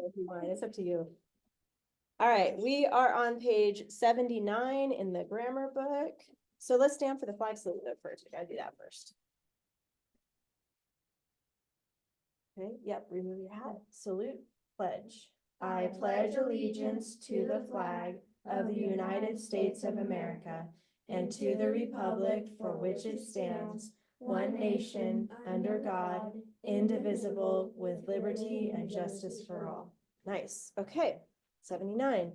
If you want, it's up to you. All right, we are on page 79 in the grammar book. So let's stand for the flag salute though first. We gotta do that first. Okay, yep, remove your hat. Salute, pledge. I pledge allegiance to the flag of the United States of America and to the republic for which it stands, one nation, under God, indivisible, with liberty and justice for all. Nice. Okay, 79.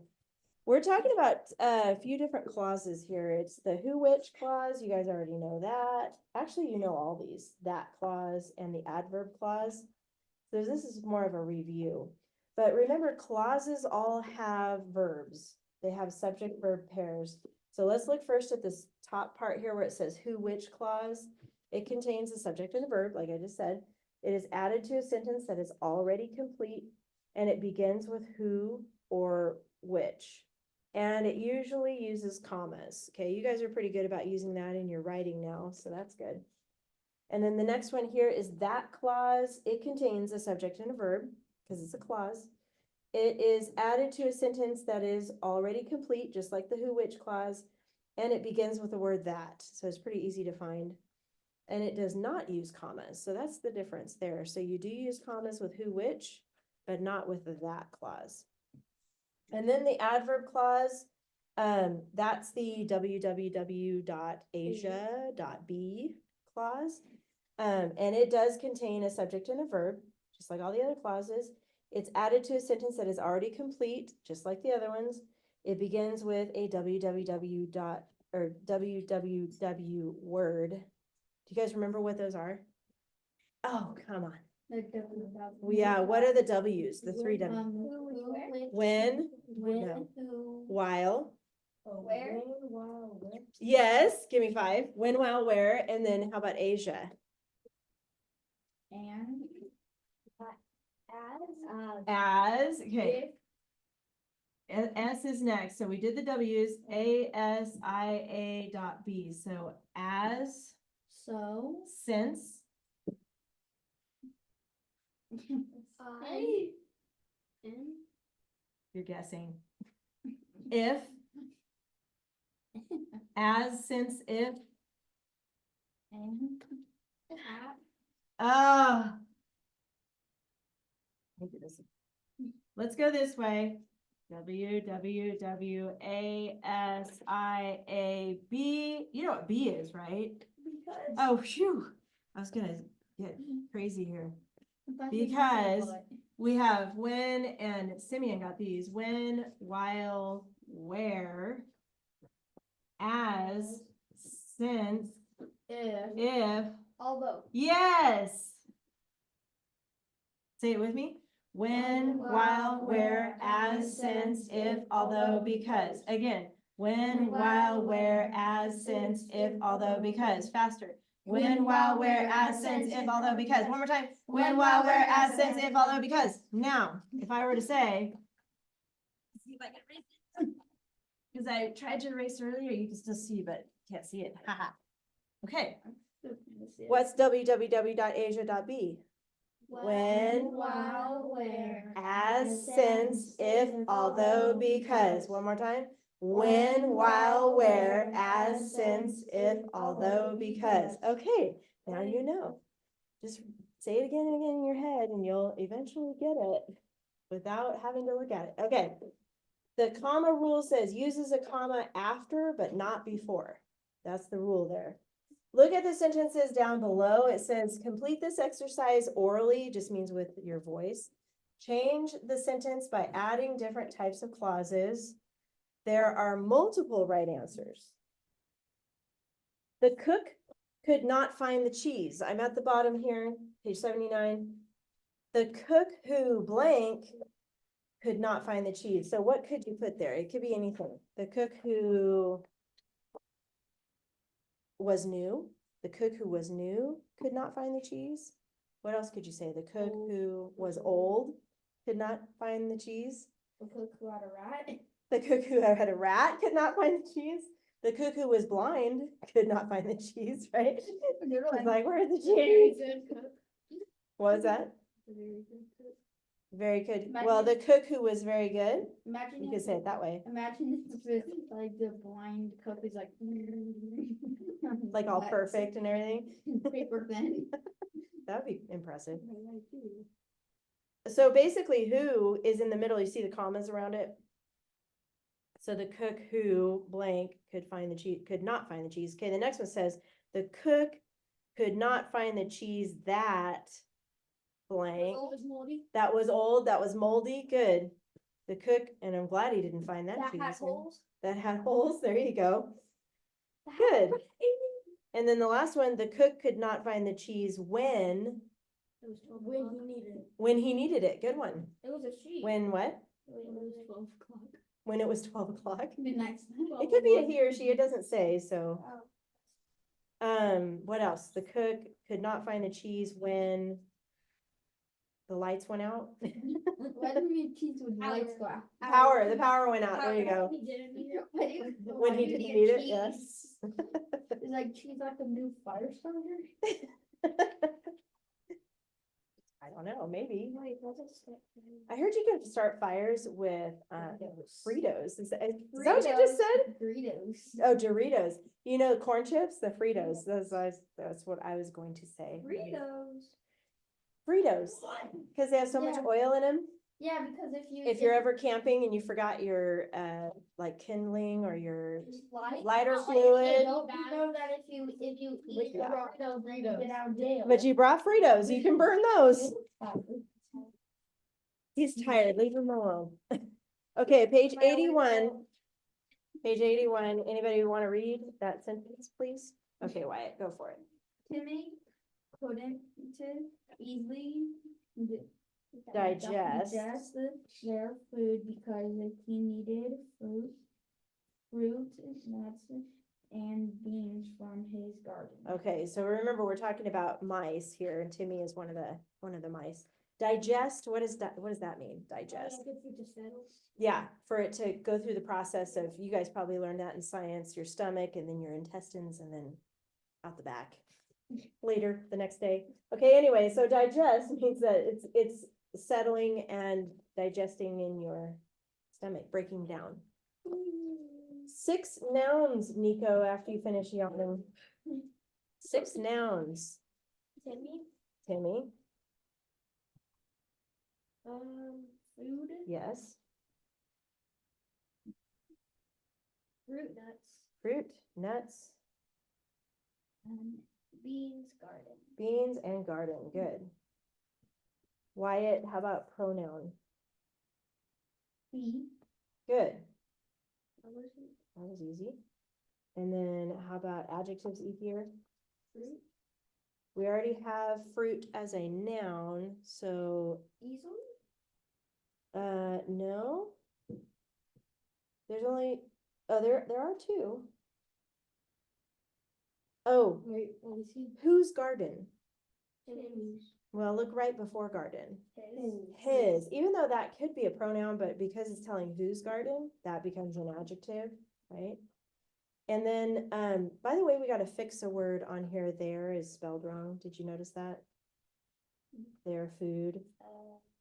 We're talking about a few different clauses here. It's the who, which clause. You guys already know that. Actually, you know all these, that clause and the adverb clause. So this is more of a review. But remember, clauses all have verbs. They have subject verb pairs. So let's look first at this top part here where it says who, which clause. It contains a subject and a verb, like I just said. It is added to a sentence that is already complete, and it begins with who or which. And it usually uses commas. Okay, you guys are pretty good about using that in your writing now, so that's good. And then the next one here is that clause. It contains a subject and a verb because it's a clause. It is added to a sentence that is already complete, just like the who, which clause, and it begins with the word that. So it's pretty easy to find. And it does not use commas. So that's the difference there. So you do use commas with who, which, but not with the that clause. And then the adverb clause, that's the www.asia.b clause. And it does contain a subject and a verb, just like all the other clauses. It's added to a sentence that is already complete, just like the other ones. It begins with a www word. Do you guys remember what those are? Oh, come on. Yeah, what are the W's? The three W's. When, no. While. Where? Yes, give me 5. When, while, where, and then how about Asia? And As, okay. S is next. So we did the W's, ASIA.B. So as, so since, you're guessing. If, as, since, if. and Ah. Let's go this way. WWWASIAB. You know what B is, right? because Oh, phew. I was gonna get crazy here. Because we have when, and Simeon got these, when, while, where, as, since, if, although yes. Say it with me. When, while, where, as, since, if, although, because. Again, when, while, where, as, since, if, although, because. Faster. When, while, where, as, since, if, although, because. One more time. When, while, where, as, since, if, although, because. Now, if I were to say, see if I can erase it. Because I tried to erase earlier, you can still see, but can't see it. Haha. Okay. What's www.asia.b? When, while, where, as, since, if, although, because. One more time. When, while, where, as, since, if, although, because. Okay, now you know. Just say it again and again in your head and you'll eventually get it without having to look at it. Okay. The comma rule says uses a comma after but not before. That's the rule there. Look at the sentences down below. It says, complete this exercise orally, just means with your voice. Change the sentence by adding different types of clauses. There are multiple right answers. The cook could not find the cheese. I'm at the bottom here, page 79. The cook who blank could not find the cheese. So what could you put there? It could be anything. The cook who was new. The cook who was new could not find the cheese. What else could you say? The cook who was old could not find the cheese. the cook who had a rat. The cook who had a rat could not find the cheese. The cook who was blind could not find the cheese, right? It's like, where's the cheese? Good cook. What was that? A very good cook. Very good. Imagine Well, the if- cook who was very good, Imagine you if could say it that way, Imagine if it's like the blind cook is like like all What? perfect and everything. Paper thin. That would be impressive. So basically, who is in the middle, you see the commas around it? So the cook who blank could find the cheese, could not find the cheese. Okay, the next one says, the cook could not find the cheese that blank. That was old, that was moldy, good. The cook, and I'm glad he didn't find that cheese. That had holes, there you go. Good. And then the last one, the cook could not find the cheese when When he needed it. he needed it. Good one. It was a sheep. When what? When it was 12 o'clock. When it was 12 o'clock. Midnight. It could be a he or she, it doesn't say, so. What else? The cook could not find the cheese when the lights went out. Why do we cheese when the lights go out? The power went out, there you go. He didn't need it. When he didn't need it, yes. Is like cheese like a new fire starter? I don't know, maybe. Wait, what's it say? I heard you could start fires with Fritos. Is that what you just said? Doritos. Oh, Doritos. You know, corn chips, the Fritos. That's what I was going to say. Fritos. Because they have so much Yeah. oil in them. Yeah, because If you're ever camping and you forgot your like kindling or your lighter fluid. You know that if you eat Yeah. Doritos, get out of jail. But you brought Fritos, you can burn those. He's tired, leave him alone. Okay, page 81. Page 81, anybody want to read that sentence, please? Okay, Wyatt, go for it. Timmy couldn't easily Digest. their food because he needed fruit, nuts, and beans from his garden. Okay, so remember, we're talking about mice here, and Timmy is one of the mice. Digest, what does that mean? Digest. Yeah, for it to go through the process of, you guys probably learned that in science, your stomach and then your intestines and then out the back later the next day. Okay, anyway, so digest means that it's settling and digesting in your stomach, breaking down. 6 nouns, Nico, after you finish yawning. 6 nouns. Timmy, Food, yes. fruit, nuts, Fruit, nuts, beans, garden. beans, and garden, good. Wyatt, how about pronoun? He. Good. That was easy. And then how about adjectives, Ethier? Fruit. We already have fruit as a noun, so, Easily. no. There's only, oh, there are 2. Oh, Wait, what is he? whose garden? Timmy's. Well, look right before garden. His. His, even though that could be a pronoun, but because it's telling whose garden, that becomes an adjective, right? And then, by the way, we got to fix a word on here. There is spelled wrong. Did you notice that? Their food.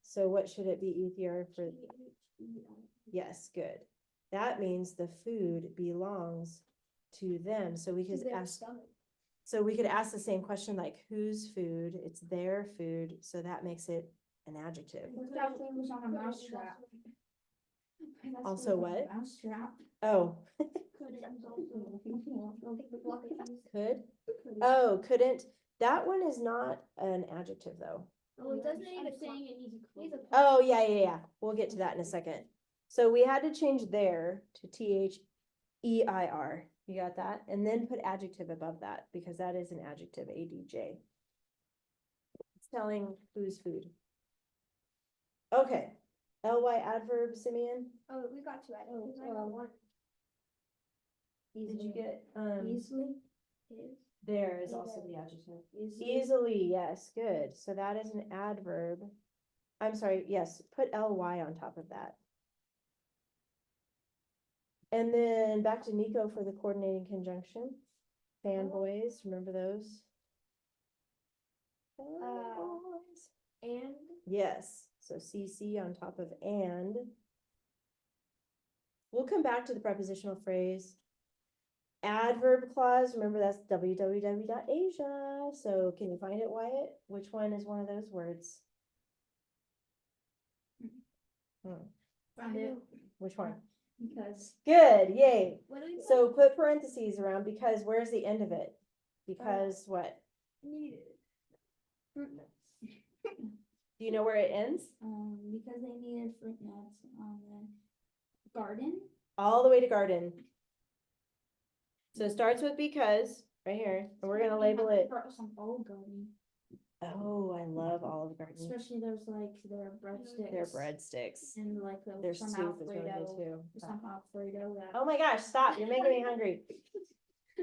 So what should it be, Ethier, for? Yes, good. That means the food belongs to them. So we could ask. So we could ask the same question, like whose food? It's their food. So that makes it an adjective. That thing was on a mousetrap. Also what? Mousetrap. Oh, could. Oh, couldn't. That one is not an adjective though. Oh, it doesn't even saying it needs a. Oh, yeah. We'll get to that in a second. So we had to change there to THEIR. You got that? And then put adjective above that because that is an adjective, ADJ. It's telling whose food. Okay. LY adverb, Simeon. Oh, we got to it. I got one. Did you get, Easily. there is also the adjective. Easily, yes, good. So that is an adverb. I'm sorry, yes, put LY on top of that. And then back to Nico for the coordinating conjunction. Fanboys, remember those? Fanboys. And. Yes, So CC on top of and. We'll come back to the prepositional phrase. Adverb clause, remember that's www.asia. So can you find it, Wyatt? Which one is one of those words? Found it. Which one? Because. Good, yay. What do we So put parentheses around because where's the end of it? Because what? needed? Fruit nuts. Do you know where it ends? Because they needed fruit nuts on the garden. All the way to garden. So it starts with because, right here, and we're gonna label it. Some Olive Garden, Oh, I love Olive Garden. especially those like their breadsticks. Their breadsticks. And like the Their some soup is really good Alfredo. too. Some Alfredo that. Oh my gosh, stop, you're making me hungry.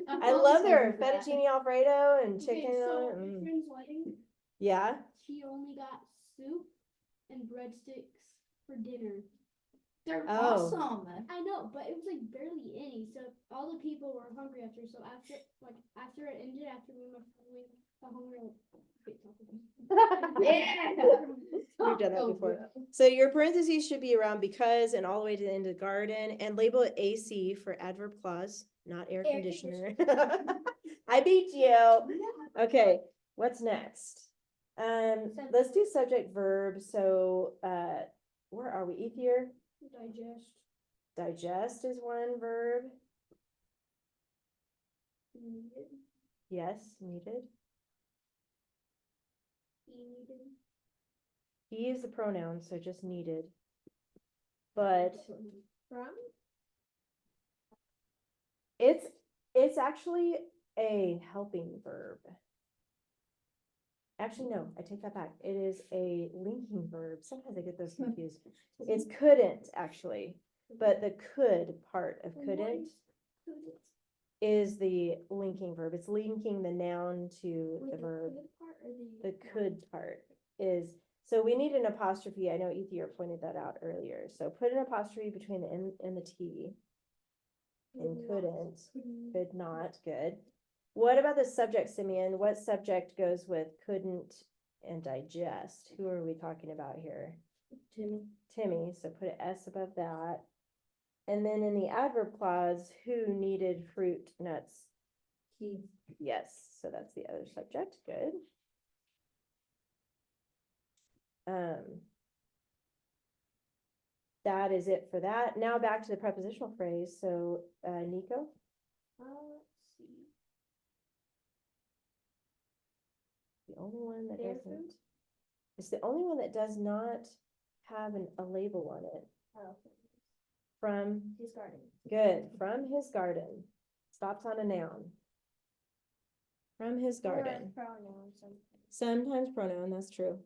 I'm I love their always like that. fettuccine Alfredo and Okay, chicken so on it. my friend's wedding, Yeah, he only got soup and breadsticks for dinner. They're Oh. awesome. I know, but it was like barely any, so all the people were hungry after, so after it ended, after me and my friend got home, we were like, "Okay, Taco Bell." Yeah. We've done that before. So your parentheses should be around because and all the way to the end of the garden and label it AC for adverb clause, not air Air conditioner. I beat you. Okay, what's next? Let's do subject verb. So, where are we? Ethier? Digest. Digest is one verb. Needed. Yes, needed. He needed. He is the pronoun, so just needed. But From? it's actually a helping verb. Actually, no, I take that back. It is a linking verb. Sometimes I get those confused. It's couldn't actually, but the could part of couldn't is the linking verb. It's linking the noun to the verb. The could part is, so we need an apostrophe. I know Ethier pointed that out earlier. So put an apostrophe between the N and the T. And couldn't, could not, good. What about the subject, Simeon? What subject goes with couldn't and digest? Who are we talking about here? Timmy. Timmy, so put an S above that. And then in the adverb clause, who needed fruit, nuts? He. Yes, so that's the other subject, good. That is it for that. Now back to the prepositional phrase. So, Nico? Let's see. The only one that Their doesn't. food? It's the only one that does not have a label on it. Oh, From, his garden. good, from his garden. Stops on a noun. From his garden. Sometimes pronoun, that's true.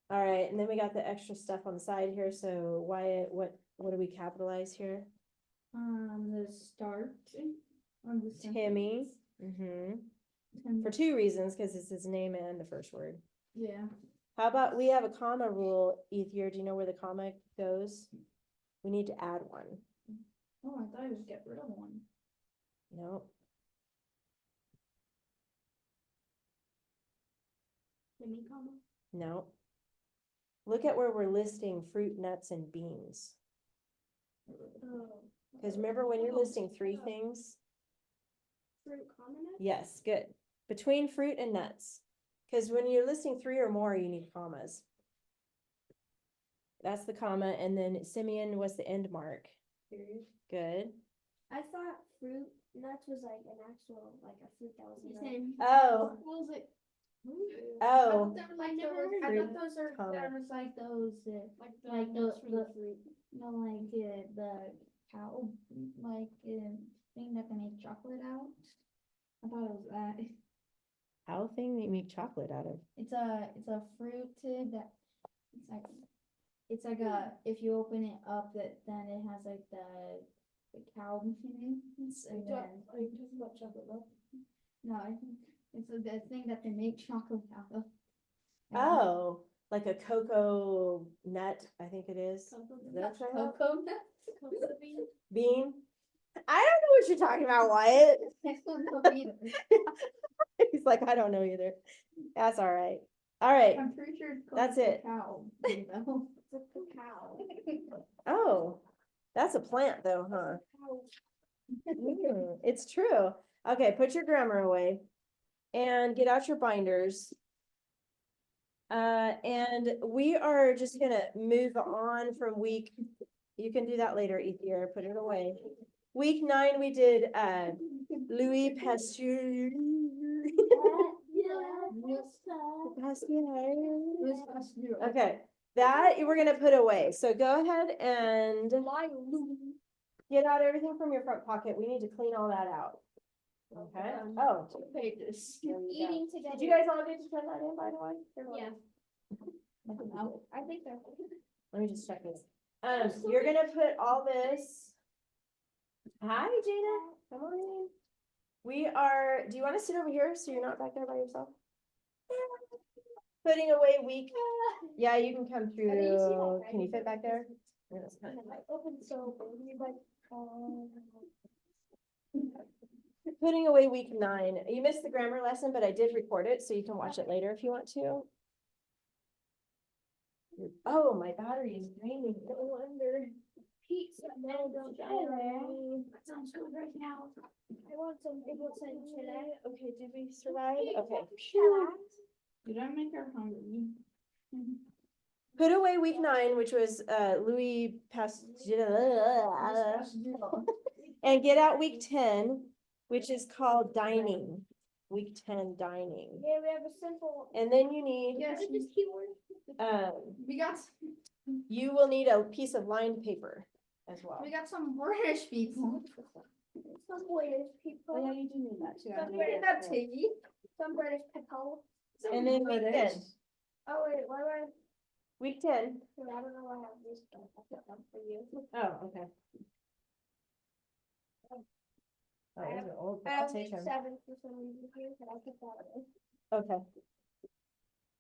All right, and then we got the extra stuff on the side here. So Wyatt, what do we capitalize here? The start. On the Timmy. sentence. For two reasons, because it's his name and the first word. Yeah. How about we have a comma rule, Ethier? Do you know where the comma goes? We need to add one. Oh, I thought I would get rid of one. No, Timmy, comma. no. Look at where we're listing fruit, nuts, and beans. Oh. Because remember when you're listing three things? Fruit, comma, nut? Yes, good. Between fruit and nuts. Because when you're listing three or more, you need commas. That's the comma, and then Simeon was the end mark. Period. Good. I thought fruit nuts was like an actual, like a fruit that was. Same. Oh, What was it? oh, I never I heard thought those are, comma. there was like those, like like nuts the- from the fruit. no, like, the cow, like, thing that they make chocolate out. I thought it was that. How thing that you make chocolate out of? It's a fruit that, it's like a, if you open it up, that then it has like the cow machines, and then, Are you talking about chocolate milk? no, I think it's the thing that they make chocolate out of. Oh, like a cocoa nut, I think it is. Cocoa Is that what you're talking about? Cocoa nuts? Cocoa bean? Bean? I don't know what you're talking about, Wyatt. I don't know either. He's like, I don't know either. That's all right. All right. I'm pretty sure it's That's called it. cacao. You know? It's a cacao. Oh, that's a plant though, huh? It's true. Okay, put your grammar away and get out your binders. And we are just gonna move on from week, you can do that later, Ethier, put it away. Week 9, we did, Louis Pasteur. Okay, that we're gonna put away. So go ahead and get out everything from your front pocket. We need to clean all that out. Okay, oh, 2 pages. There you go. Eating together. Did you guys all get to turn that in, by the way? Yeah, I think you did. I think so. Let me just check this. You're gonna put all this. Hi, Jada. Come on in. We are, do you want to sit over here so you're not back there by yourself? Putting away week. Yeah, you can come through. Can you fit back there? Yeah, that's fine. Open so, like, Putting away week 9. You missed the grammar lesson, but I did record it, so you can watch it later if you want to. Oh, my battery is draining. No wonder. pizza, no, don't That sounds good right now. I want some chili. Okay, did we survive? Okay. Did I make her hungry? Put away week 9, which was Louis Pasteur, and get out week 10, which is called dining. Week 10 dining. Yeah, we have a simple. And then you need, Yes, What is this keyword? we got you will need a piece of lined paper as well. some British people. Some British people. Oh, yeah, you do need that too. Some We did that tea. Some British people. And then week 10. Oh, wait, why do I? Week 10. I don't know why I have this stuff. I put them for you. Oh, okay. Oh, those are old, but I I'll have take them. 7 for some reason here, but I'll put that away. Okay.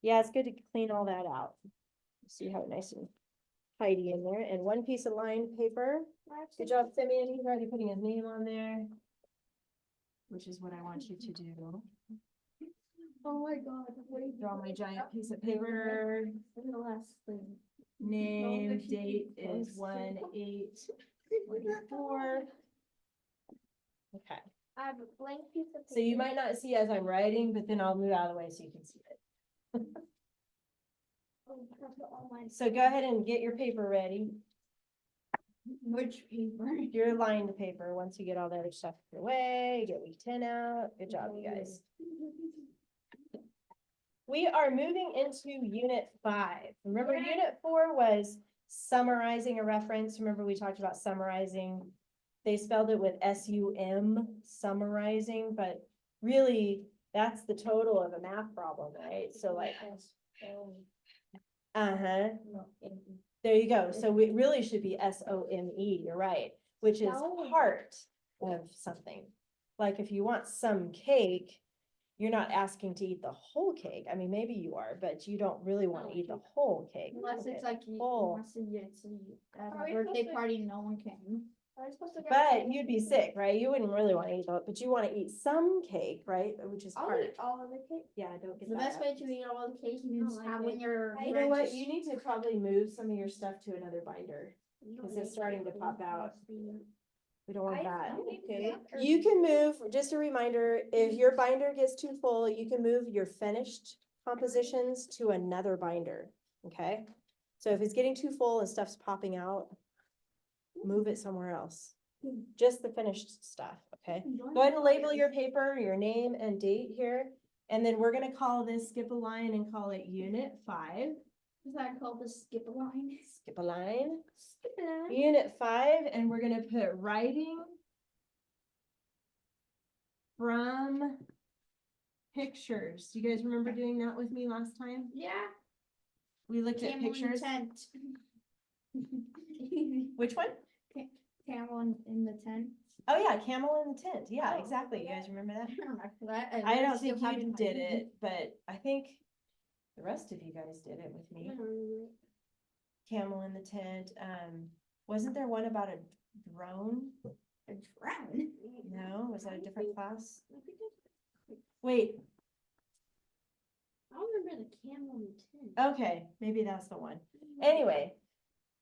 Yeah, it's good to clean all that out. See how nice and tidy in there. And 1 piece of lined paper. Good job, Simeon. He's already putting his name on there. Which is what I want you to do. Oh my god. Draw my giant piece of paper. The last thing. Name, date is 1/8/24. Okay, I have a blank piece of paper. so you might not see as I'm writing, but then I'll move out of the way so you can see it. Oh, I put all mine. So go ahead and get your paper ready, Which paper? your lined paper, once you get all the other stuff put away, get week 10 out. Good job, you guys. We are moving into unit 5. Remember, Yeah. unit 4 was summarizing a reference. Remember, we talked about summarizing. They spelled it with SUM, summarizing, but really that's the total of a math problem, right? So like, uh-huh, there you go. So it really should be SOME, you're right, which is No. part of something. Like if you want some cake, you're not asking to eat the whole cake. I mean, maybe you are, but you don't really want to eat the whole cake. Unless it's like you, Whole. unless it's at Are a we birthday supposed to- party, no one came. Are we supposed to go? But you'd be sick, right? You wouldn't really want to eat it, but you want to eat some cake, right? Which is I'll part. eat all of the cake. Yeah, don't get The that best up. way to eat all the cake you I just like have it. when you're. You know what? You need to probably move some of your stuff to another binder. Because it's starting to pop out. We don't want that. Okay. You can move, just a reminder, if your binder gets too full, you can move your finished compositions to another binder, okay? So if it's getting too full and stuff's popping out, move it somewhere else. Just the finished stuff, okay? Go ahead and label your paper, your name and date here. And then we're gonna call this, skip a line and call it unit 5. Is that called the skip a line? Skip a line. Skip it. Unit 5, and we're gonna put writing from pictures. Do you guys remember doing that with me last time? Yeah. We looked at Camel in the pictures. tent. Which one? Camel in the tent. Oh yeah, camel in the tent. Yeah, Oh, exactly. You guys remember that? I I don't think you did it, but I think the rest of you guys did it with me. Camel in the tent. Wasn't there one about a drone? A drone. No, was that a different class? Wait. I remember the camel and the tent. Okay, maybe that's the one. Anyway,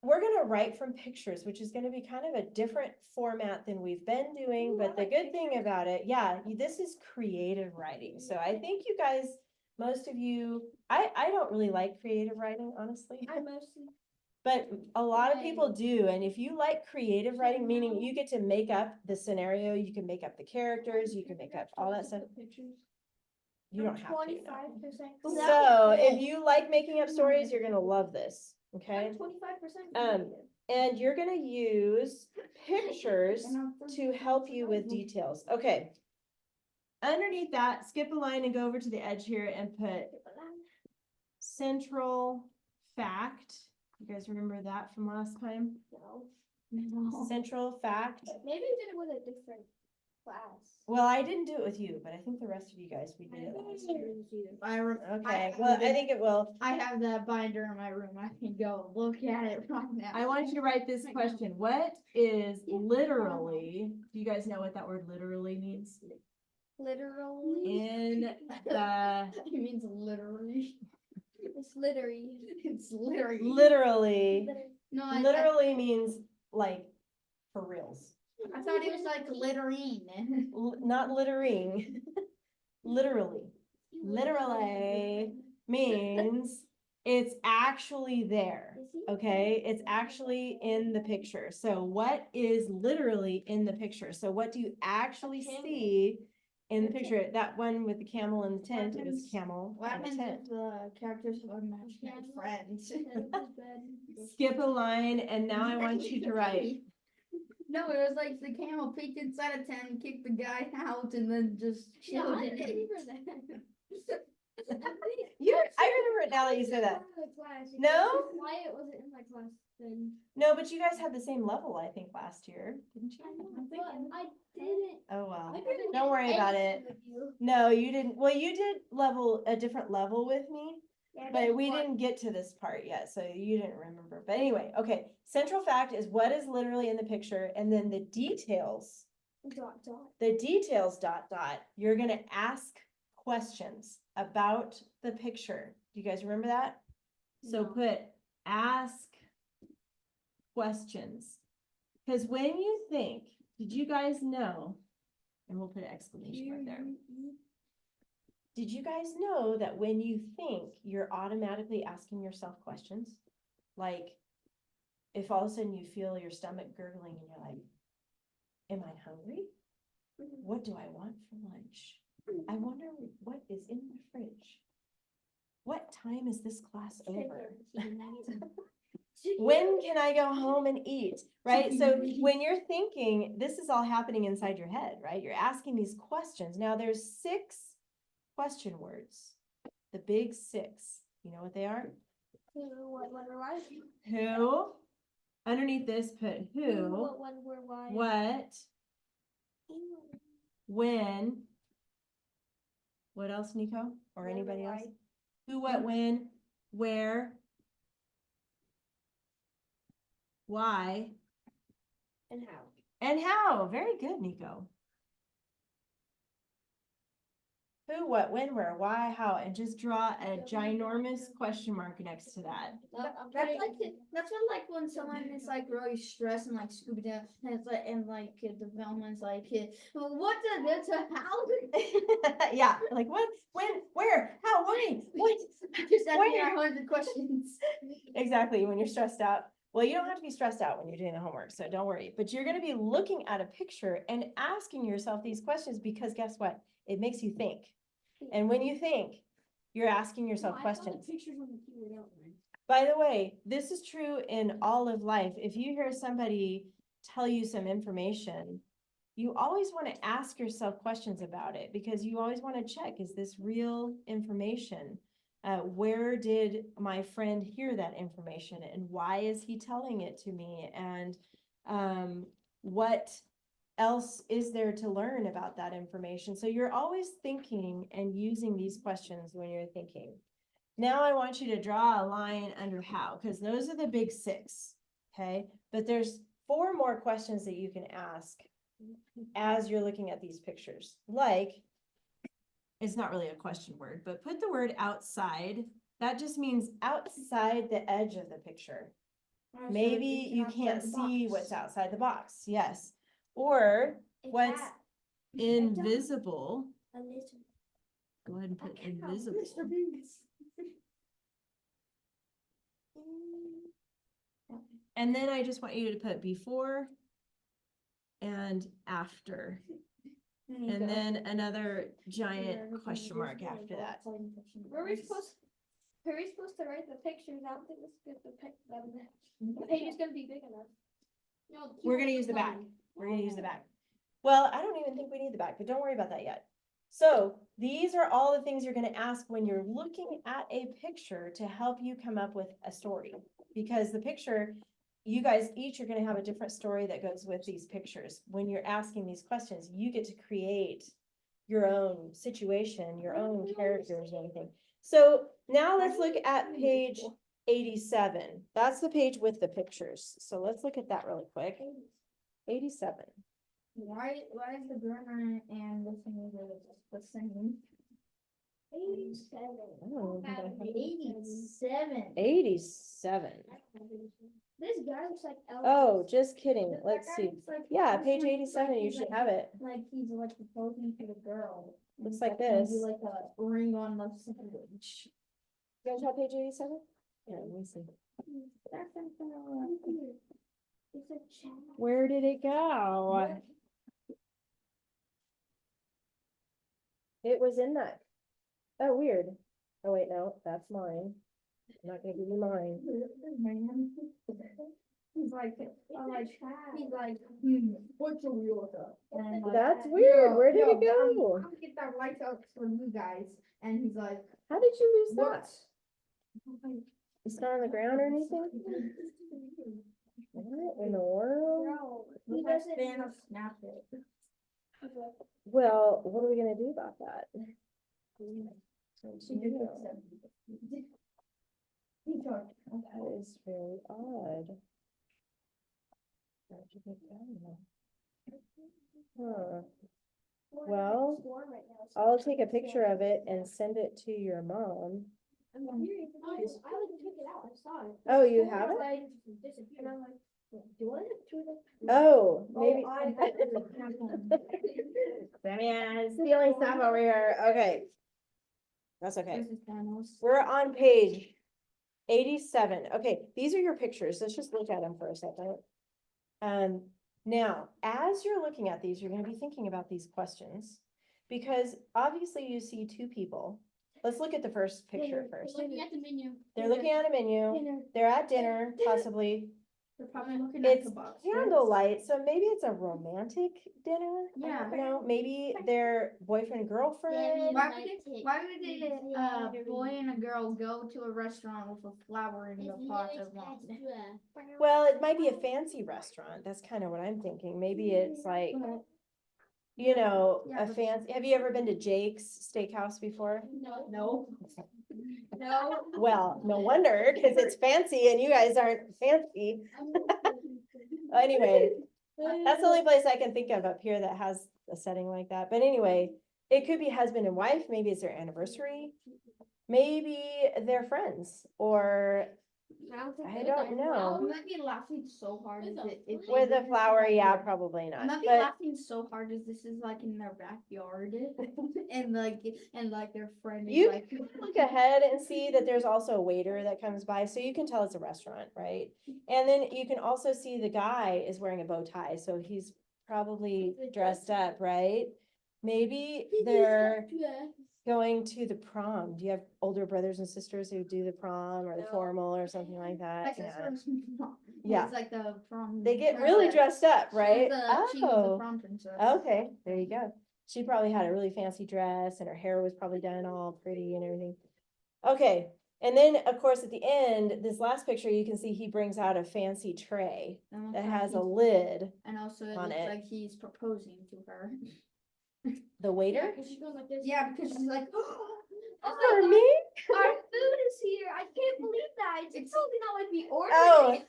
we're gonna write from pictures, which is gonna be kind of a different format than we've been doing, Ooh, but I the like good thing pictures. about it, yeah, this is creative writing. So I think you guys, most of you, I don't really like creative writing, honestly. I mostly. But a lot of Right. people do, and if you like creative writing, meaning you get to make up the scenario, you can make up the characters, you can make up all that stuff. Pictures. You don't have to. No. 25%. So if you like making up stories, you're gonna love this, okay? 25%. And you're gonna use pictures to help you with details. Okay. Underneath that, skip a line and go over to the edge here and put central fact. You guys remember that from last time? No. Central fact. Maybe we did it with a different class. Well, I didn't do it with you, but I think the rest of you guys, we did it last year. Okay, well, I think it will. I have that binder in my room. I can go look at it right now. I want you to write this question. What is literally, do you guys know what that word literally means? Literally. In the, It means literally. It's literally. It's literally. literally, No, literally means like for reals. I thought it was like littering. Not littering. Literally. Literally means it's actually there. Okay, it's actually in the picture. So what is literally in the picture? So what do you actually see in the picture? That one with the camel and the tent, it was a camel What and a happens tent. if the characters are imaginary friends? Skip a line, and now I want you to write. No, it was like the camel peeked inside a tent and kicked the guy out and then just Yeah, chilled I in it. remember that. I remember it now that you say that. No? Wyatt wasn't in my class then. No, but you guys had the same level, I think, last year, didn't you? But I didn't. Oh, well. I didn't Don't get worry about anything it. with you. No, you didn't. Well, you did a different level with me, but we didn't get to this part yet, so you didn't remember. But anyway, okay. Central fact is what is literally in the picture, and then the details, you're gonna ask questions about the picture. Do you guys remember that? So No. put ask questions. Because when you think, did you guys know, and we'll put an exclamation mark there. Did you guys know that when you think, you're automatically asking yourself questions? Like, if all of a sudden you feel your stomach gurgling and you're like, am I hungry? What do I want for lunch? I wonder what is in the fridge. What time is this class over? When can I go home and eat? Right? So when you're thinking, this is all happening inside your head, right? You're asking these questions. Now there's 6 question words. The big 6. You know what they are? Who, what, when, or why? Who? Underneath this, put who, What, when, where, why? what, when. What else, Nico? Or When, anybody why. else? Who, what, when, where, why, And how. and how. Very good, Nico. Who, what, when, where, why, how, and just draw a ginormous question mark next to that. That's what like when someone is like really stressed and like Scooby Doo and it's like the development's like what the how Yeah, like what, when, where, how, why, what? just asking Where? 100 questions. Exactly, when you're stressed out. Well, you don't have to be stressed out when you're doing the homework, so don't worry. But you're gonna be looking at a picture and asking yourself these questions because guess what? It makes you think. And when you think, you're asking yourself questions. Pictures on the keyboard outline. By the way, this is true in all of life. If you hear somebody tell you some information, you always want to ask yourself questions about it because you always want to check, is this real information? Where did my friend hear that information and why is he telling it to me? And what else is there to learn about that information? So you're always thinking and using these questions when you're thinking. Now I want you to draw a line under how, because those are the big 6, okay? But there's 4 more questions that you can ask as you're looking at these pictures. Like, it's not really a question word, but put the word outside. That just means outside the edge of the picture. Maybe you can't see what's outside the box, yes. Or what's invisible. Go ahead and put invisible. And then I just want you to put before and after. And then another giant question mark after that. Were we supposed to write the pictures? I don't think this is good. The page is gonna be big enough. No, We're gonna use the back. We're gonna use the back. Well, I don't even think we need the back, but don't worry about that yet. So these are all the things you're gonna ask when you're looking at a picture to help you come up with a story. Because the picture, you guys each are gonna have a different story that goes with these pictures. When you're asking these questions, you get to create your own situation, your own characters and everything. So now let's look at page 87. That's the page with the pictures. So let's look at that really quick. 87. Why is the grammar and the thing the same? 87. Oh, 87. 87. This guy looks like Elvis. Oh, just kidding. That Let's guy see. looks like- Yeah, looks page like- 87, you he's should like- have it. Like he's like proposing to the girl. and Looks he's, like gonna do, this. Like a ring on the sandwich. You guys have page 87? Yeah, let me see. That's It's a chat. Where did it go? It was in that. Oh, weird. Oh, wait, no, that's mine. I'm not gonna give you mine. He's like, what's a realtor? And I'm like, That's weird. Where did it I'm go? gonna get that light up for you guys. And he's like, How did you lose what? that? It's not on the ground or anything? What in the world? Bro, He he doesn't doesn't. fan of Snapchat. Well, what are we gonna do about that? She did fix it. He talked. That is very odd. Where'd you get that? Huh. Well, I'll take a picture of it and send it to your mom. I'm serious. I like took it out. I saw it. Oh, you have it? Like, disappeared. And I'm like, do I have to? Oh, maybe. I had it. Sammy's stealing stuff over here. Okay. That's okay. This is Thanos. We're on page 87. Okay, these are your pictures. Let's just look at them for a second. Now, as you're looking at these, you're gonna be thinking about these questions because obviously you see two people. Let's look at the first picture first. Looking at the menu. They're looking at a menu. Dinner. They're at dinner, possibly. They're probably looking at It's the box. candlelight, so maybe it's a romantic dinner. I Yeah. don't know, maybe they're boyfriend, girlfriend. Why would a boy and a girl go to a restaurant with a flower in the pot of wine? Well, it might be a fancy restaurant. That's kind of what I'm thinking. Maybe it's like, you know, Yeah, a but- fancy, have you ever been to Jake's Steakhouse before? No. No. No. Well, no wonder, because it's fancy and you guys aren't fancy. Anyway, that's the only place I can think of up here that has a setting like that. But anyway, it could be husband and wife, maybe it's their anniversary. Maybe they're friends, or I don't know. I might be laughing so hard if With a flower, yeah, probably I not. might be But laughing so hard as this is like in their backyard and like their friend is You like look ahead and see that there's also a waiter that comes by, so you can tell it's a restaurant, right? And then you can also see the guy is wearing a bow tie, so he's probably dressed up, right? Maybe they're going to the prom. Do you have older brothers and sisters who do the prom or the No. formal or something like my that? Yeah. sister's Yeah. It's like the prom. They get really dressed up, right? She was the Oh, prom princess. okay, there you go. She probably had a really fancy dress and her hair was probably done all pretty and everything. Okay, and then of course at the end, this last picture, you can see he brings out a fancy tray And that also has a he's- lid. And also it on looks it. like he's proposing to her. The waiter? Because she's going like this. Yeah, because she's like, For me? our food is here. I can't believe that. It's something not like we ordered. Oh, it."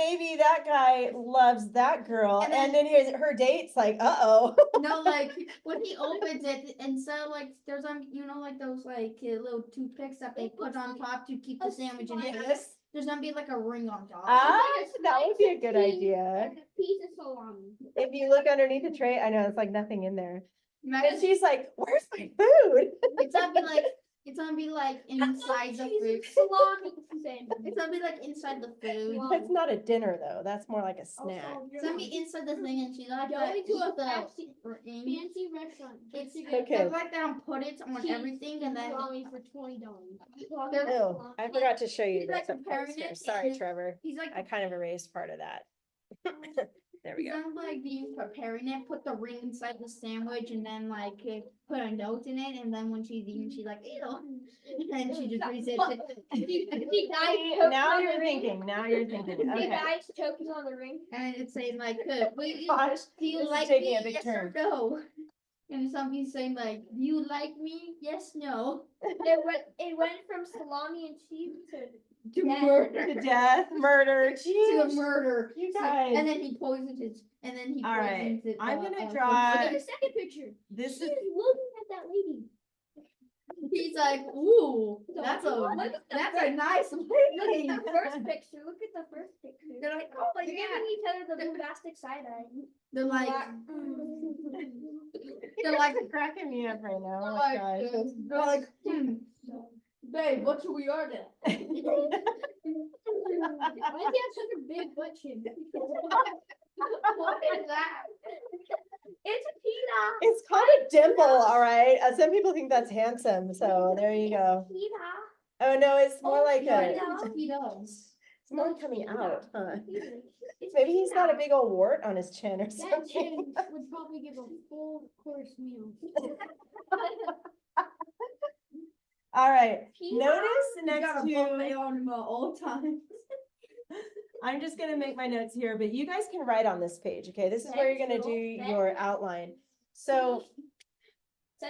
maybe that guy loves that girl, And and then- then her date's like, uh-oh. No, like when he opens it, instead of like there's like those like little toothpicks that they It put looks on like top to keep a the sandwich in slice. place. Yes. There's gonna be like a ring on top. Ah, It's like a that would be a slice good of cheese idea. and a piece of salami. If you look underneath the tray, I know it's like nothing in there. And Imagine she's like, where's my food? it's gonna be like inside the food. Salami sandwich. It's gonna be like inside the food. Wow. It's not a dinner though. That's more like a snack. Also, It's gonna be inside the thing, and she's like going to a fancy ring. restaurant. It's Just to get Okay. They'll like that and put it on cheese everything, and then salami for $20. Oh, I forgot to show you He's, this like, up comparing close here. it Sorry, and- Trevor. he's like I kind of erased part of that. There we he's go. gonna like be preparing it, put the ring inside the sandwich, and then like put a note in it, and then when she's eating, she's like, ew, and she just reads it. She dies See, choking now on you're the ring. thinking. Now you're thinking. She Okay. dies choking on the ring. And it's saying like, wait, Gosh, do you this is like taking me? a big Yes turn. or no? And somebody's saying like, do you like me? Yes, no. It went from salami and cheese to To Death. murder. To death, murder, To jeez. a murder. You So- guys. and then he poisons it. And then he All right, poisons it. I'm gonna Look draw- at the second picture. This She's is looking at that lady. He's like, ooh, So, that's look at the that's a first- nice Look lady. at the first picture. Look at the first picture. They're like, oh my They're god. giving each other the bombastic side eye. They're like, They're like cracking me up right now. Oh my gosh. they're like, babe, what should we order? Why do you have such a big butt chin? What is that? It's a pita. It's called a dimple, all right. Some people think that's handsome, so there you go. Pita. Oh no, it's more Oh, like yeah, a. yeah. He does. It's more coming out, huh? It's Maybe he's got a pita. big old wart on his chin or That something. chin would probably give a full course meal. All right. Pita. Notice He got next a buffet to. on him at all times. I'm just gonna make my notes here, but you guys can write on this page, okay? This is where you're gonna do your outline. So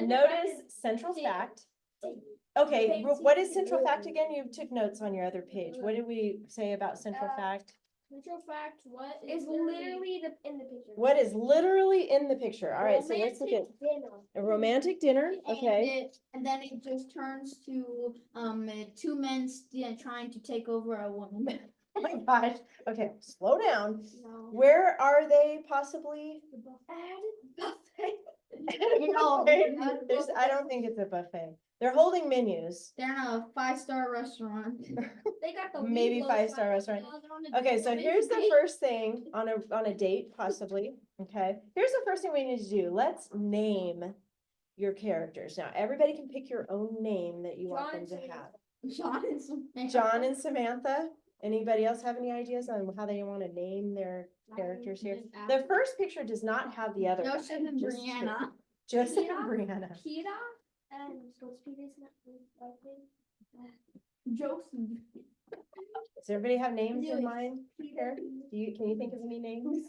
notice central fact. Okay, what is central fact again? You took notes on your other page. What did we say about central fact? Central fact, what is literally in the picture? What is literally in the picture? All right, so let's look at Romantic dinner. a romantic dinner, okay? And then it just turns to two men trying to take over a woman. Oh my gosh, okay, slow down. No. Where are they possibly? The buffet. Okay, I don't think it's a buffet. They're holding menus. They're in a 5-star restaurant. They got the Maybe meatloaf 5-star on restaurant. the Okay, so menu. here's the Big- first thing on a date, possibly, okay? Here's the first thing we need to do. Let's name your characters. Now, everybody can pick your own name that you want them John to and have. John and Samantha. John and Samantha, anybody else have any ideas on how they want to name their characters here? The first picture does not have the other. Joseph guy, and just Brianna. Joseph and Peter? Brianna. Pita and what's Pita's name? Joseph. Does everybody have names in Louis. mind here? Can you think of any names?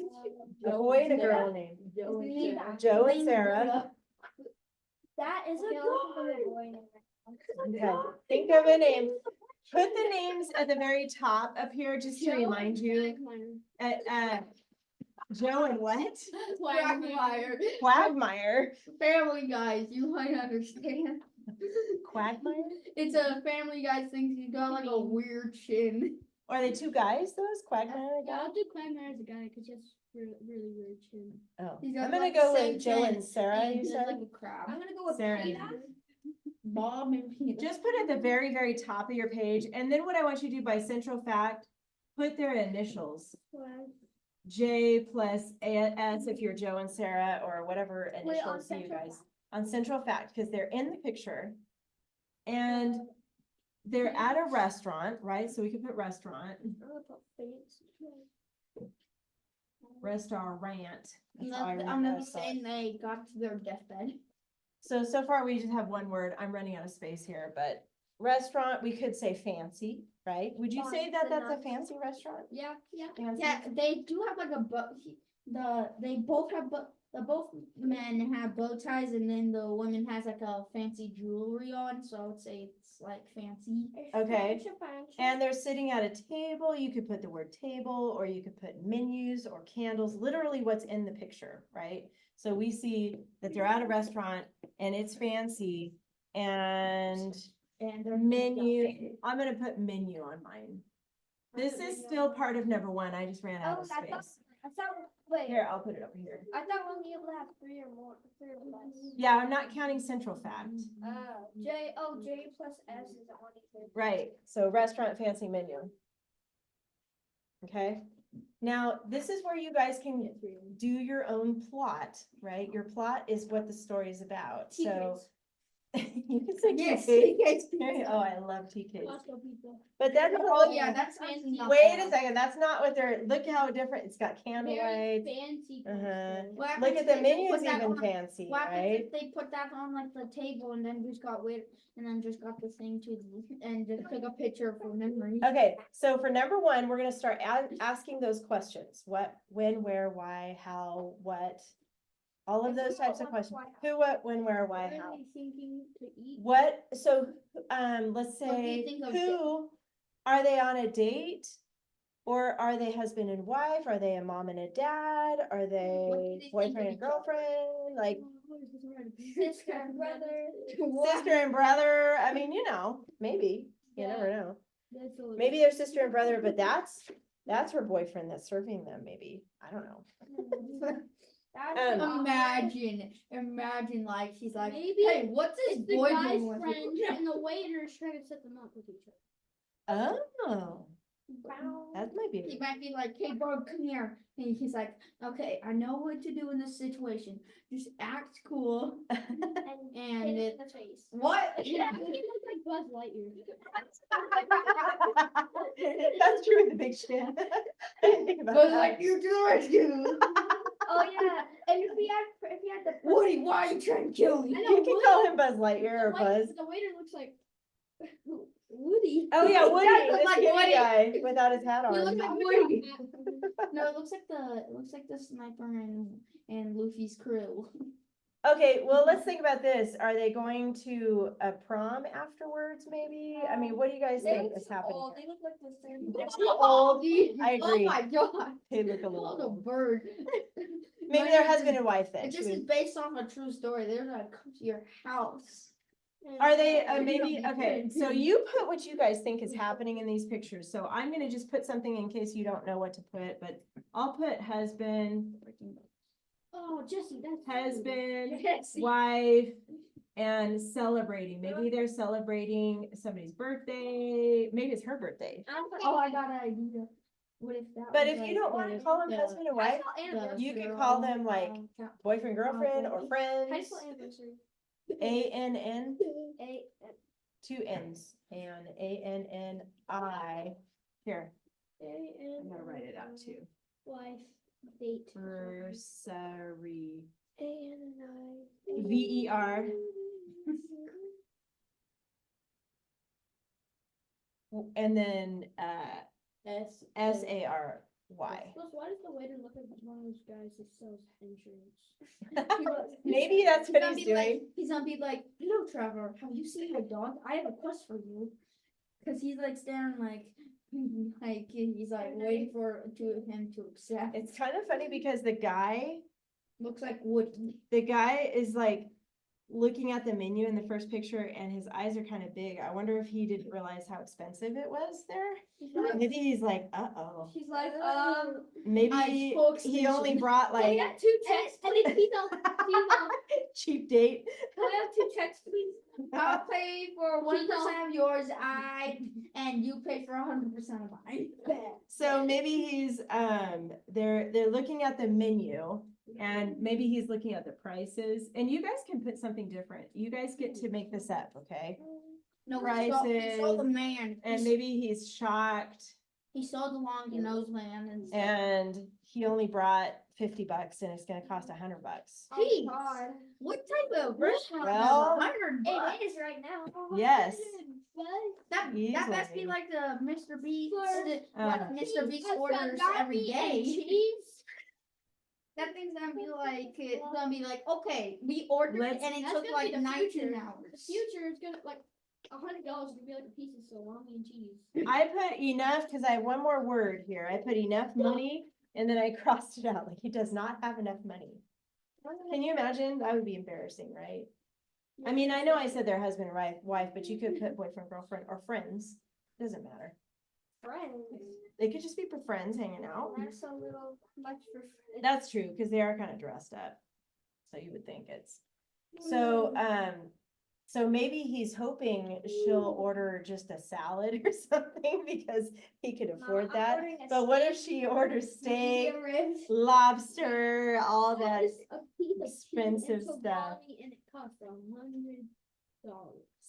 A Joe boy and a and girl Sarah. name. Joe and Nina. Sarah. Joe and Sarah. That is Oh my a Okay, think of a name. Put the names at the very top up here, just to remind you. Joe and what? Quagmire. Quagmire. Family Guys, you might understand. Quagmire? It's a Family Guy thing. He's got like a weird chin. Are they two guys, those? Quagmire Yeah, guy? I'll do Quagmire as a guy because he has really weird chin. Oh, He's got I'm gonna like go the same with Joe chin, and Sarah, and you he's said? like a crab. I'm gonna go with Sarah. Pita. Bob and Peter. Just put at the very, very top of your page, and then what I want you to do by central fact, put their initials. J plus S if you're Joe and Sarah, or whatever Wait, on initials you central guys. fact. On central fact, because they're in the picture. And they're at a restaurant, right? So we could put restaurant, restaurant. That's how I read I'm gonna be that stuff. saying they got to their deathbed. So far we just have one word. I'm running out of space here, but restaurant, we could say fancy, right? Would you say that that's a fancy restaurant? Yeah. Fancy? Yeah, they do have like a they both have both men have bow ties, and then the woman has like a fancy jewelry on, so I would say it's like fancy. Okay. And they're sitting at a table. You could put the word table, or you could put menus or candles, literally what's in the picture, right? So we see that they're at a restaurant and it's fancy and And menu, I'm gonna put menu on mine. This is still part of number one. I just ran out of space. Wait, Here, I'll put it over here. I thought we'll be able to have three or less. Yeah, I'm not counting central fact. J plus S is on either. Right, so restaurant fancy menu. Okay, now this is where you guys can do your own plot, right? Your plot is what the story is about, so. You can say Yes, TK. Oh, I love TK. Costco pizza. But that's, Oh yeah, that's fancy. wait a second, that's not what they're, look how different, it's got Very candlelight. fancy. Uh-huh. Costco. What happens Look at if the they menu put is that even on- fancy, What happens right? if they put that on like the table and then just got weird and then just got the thing to and just took a picture for memory? Okay, so for number one, we're gonna start asking those questions. What, when, where, why, how, what? All of those types of questions. Who, what, when, where, why, What are how? they thinking to eat? What, so, let's What do you say, think of who, are they on a date? Or are they husband and wife? Are they a mom and a dad? Are they they think boyfriend of and each other? girlfriend? Like Sister and brother. sister and brother? I mean, you know, maybe, you never know. That's a Maybe they're sister and brother, but that's her boyfriend that's serving them, maybe. I don't know. Imagine like she's like, Maybe hey, what's this it's the boy guy's doing with friend you? and the waiter's trying to set them up with each other. Oh, that might be. He might be like, hey bro, come here. And he's like, okay, I know what to do in this situation. Just act cool. And hit it in the face. What? Yeah, he looks like Buzz Lightyear. That's true with the big chin. I didn't think about But that. like you to the rescue. Oh yeah, and if he had the Woody, why are you trying to kill me? I know, You can Woody- call him Buzz Lightyear or Buzz. The waiter looks like Woody. Oh yeah, Woody, Yeah, the like skinny Woody. guy without his hat He on. looks like Woody. No, it looks like the sniper and Luffy's crew. Okay, well, let's think about this. Are they going to a prom afterwards, maybe? I mean, what do you guys think is happening? They look like the same. They're too old. I Oh agree. my god. They look a little Called a old. bird. Maybe they're husband and wife then. This is based off a true story. They're gonna come to your house. Are they, maybe, okay, so you put what you guys think is happening in these pictures. So I'm gonna just put something in case you don't know what to put, but I'll put husband, Oh, Jesse, that's husband, Jesse. wife, and celebrating. Maybe they're celebrating somebody's birthday. Maybe it's her birthday. Oh, I got an idea. What if that But was if like you don't want to the- call them the- husband and wife, the you could girl, call them like boyfriend, ca- girlfriend, or High friends. school anniversary. ANN, A two N's, and ANNI. Here, I'm gonna write it out too. Wife, date. Versary. ANNI. VER. And then SARY. Plus, why does the waiter look like one of those guys that sells insurance? Maybe that's what gonna he's be like- doing. He's gonna be like, hello Trevor, have you seen my dog? I have a quest for you. Cause he's like staring like he's like waiting for him to accept. It's kind of funny because the guy Looks like Woody. is like looking at the menu in the first picture and his eyes are kind of big. I wonder if he didn't realize how expensive it was there. Maybe he's like, uh-oh. She's like, Maybe I spoke he only station. brought can I like have 2 checks, please? He's on, cheap date. can I have 2 checks, please? I'll pay for 1% of yours, and you pay for 100% of mine. So maybe he's they're looking at the menu and maybe he's looking at the prices, and you guys can put something different. You guys get to make this up, okay? No, he Prices, saw the man. And maybe he's shocked He saw the long nose man and stuff. and he only brought $50 and it's gonna cost $100. Jeez. God. What type of restaurant Well, has $100? It is right now. Yes. That must be Easily. like the Mr. Beast. For- What Mr. Beast orders every day. Cheese. That thing's gonna be like, it's gonna be like, okay, we ordered it Let's- and it That's took gonna be like the 19 future. The hours. future is gonna like $100 is gonna be like a piece of salami and cheese. I put enough, cause I have one more word here. I put enough money and then I crossed it out, like he does not have enough money. Can you imagine? That would be embarrassing, right? I mean, I know I said their husband or wife, but you could put boyfriend, girlfriend, or friends. Doesn't matter. Friends. They could just be for friends hanging out. That's a little much for friends. That's true, cause they are kind of dressed up. So you would think it's, so, so maybe he's hoping she'll order just a salad or something because he could afford that. But what if she orders steak, lobster, all that? Just a piece of cheese and expensive stuff. salami, and it costs $100.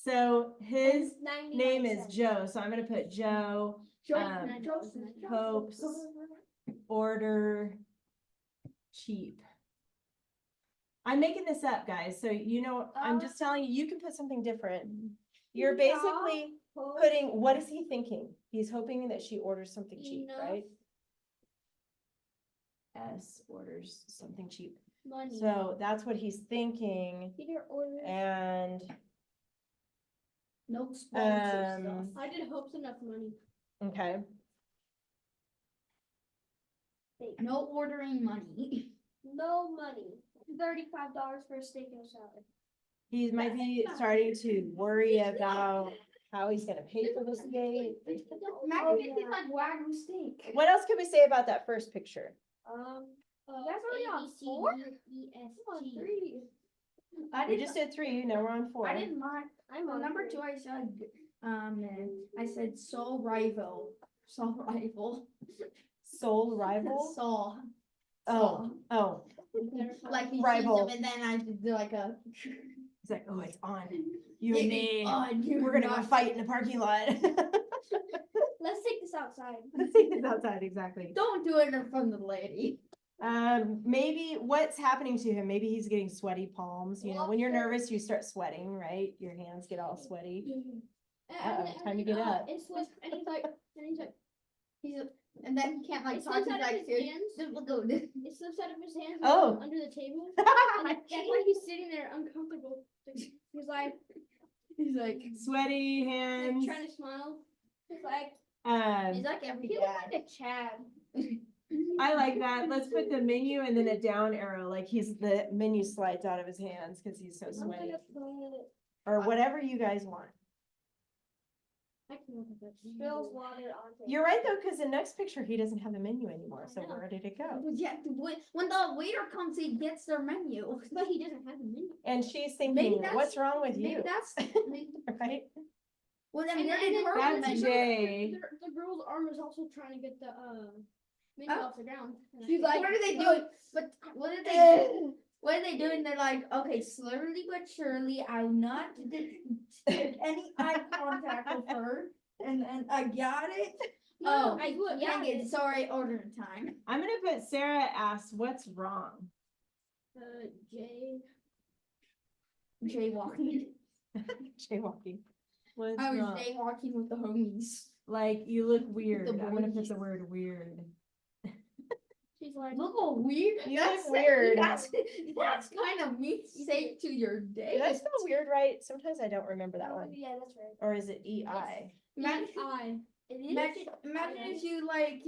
So his And name 99 is cents. Joe, so I'm gonna put Joe, hopes, order cheap. I'm making this up, guys, so you know, I'm just telling you, you can put something different. You're basically putting, what is he thinking? He's hoping that she orders something cheap, Enough right? S orders something cheap. money. So that's what he's thinking, Peter ordered. and, No sponsored stuff. I did hopes enough money. okay, No ordering money. No money. $35 for a steak and a salad. he might be starting to worry about how he's gonna pay for this steak. Imagine if it's like Wagyu steak. What else can we say about that first picture? That's already on 4? I We didn't, just did 3, now we're on 4. I didn't mind. I'm Well, on number 3. 2, I said soul rival. Soul rival. Soul rival? Soul. Oh, oh, Like he Rival. sees him and then I did like a. it's like, oh, it's on. You and me, You're we're gonna go fight in the parking lot. Let's take this outside. Let's see this outside, exactly. Don't do it in front of the lady. Maybe what's happening to him, maybe he's getting sweaty palms, you know, when you're nervous, you start sweating, right? Your hands get all sweaty. Uh-oh, time to get up. It slips, and he's like, And then he can't like It talk. slips He's out of like, his hands. "Dude, it slips out of his hands. Oh. Under the table. And that's why he's sitting there uncomfortable. He's like he's like, Sweaty hands. trying to smile. He's like he's like every he looks dad. like a Chad. I like that. Let's put the menu and then a down arrow, like the menu slides out of his hands because he's so I'm sweaty. gonna put. Or whatever you guys want. I can look at that. Spills water onto. You're right though, because the next picture, he doesn't have a menu anymore, so I know. where did it go? Well, yeah, when the waiter comes, he gets their menu. But he doesn't have a menu. And she's Maybe thinking, that's- what's wrong with Maybe you? that's. Right? Well, then And where then did her That's menu? Jay. The girl's arm is also trying to get the menu Oh. off the ground. She's like, what are they doing? But what are they doing? What are they doing? They're like, okay, slowly but surely, I'll not take any eye contact with her. And I got it. No, Oh, I would. dang it. Sorry, order time. I'm gonna put Sarah asks, what's wrong? Jay. Jaywalking. Jaywalking. What's I was wrong? jaywalking with the homies. Like, you look weird. The I'm gonna put boys. the word weird. She's like, Look all weird. You look weird. That's kind of me say to your day. Did I spell weird right? Sometimes I don't remember that oh, one. yeah, that's right. Or is it EI? Imagine, It is. imagine if you like,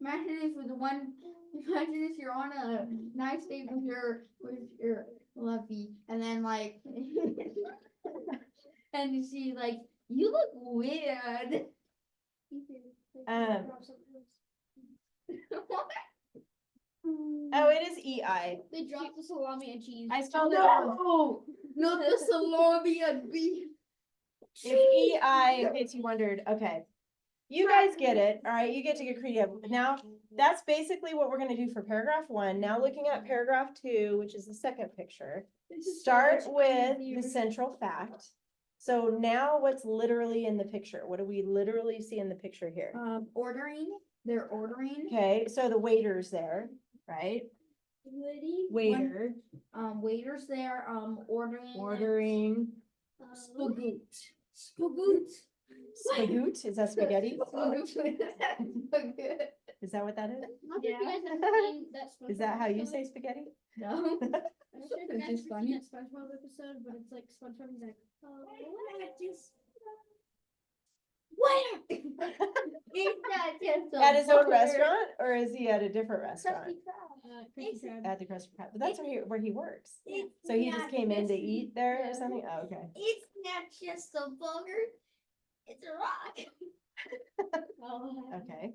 imagine if with one, imagine if you're on a nice date with your lovey, and then like, and she like, you look weird. Oh, it is EI. They dropped the salami and cheese. I spelled it wrong. No, not the salami and beef. It's EI, in case you wondered. Okay. You guys get it. All right, you get to get creative. Now, that's basically what we're gonna do for paragraph 1. Now looking at paragraph 2, which is the second picture. Start with the central fact. So now what's literally in the picture? What do we literally see in the picture here? Ordering. They're ordering. Okay, so the waiter's there, right? Woody. Waiter, Waiters there. Ordering. ordering, Spagoot. Spagoot. spagoot, is that spaghetti? Spagoot. Is that what that is? I don't know if you Yeah. guys ever seen that SpongeBob Is that how you episode. say spaghetti? No. I'm not sure if you It's guys just ever funny. seen that SpongeBob episode, but it's like SpongeBob is like, oh, what is Where? He's not just a At his own butter. restaurant, or is he at a different restaurant? Krusty Krab. Krusty Krab? At the Krusty Krab, but that's where he works. It's So he just not came in to just- eat there or Yeah. something? Oh, okay. It's not just a booger. It's a rock. Oh, Okay.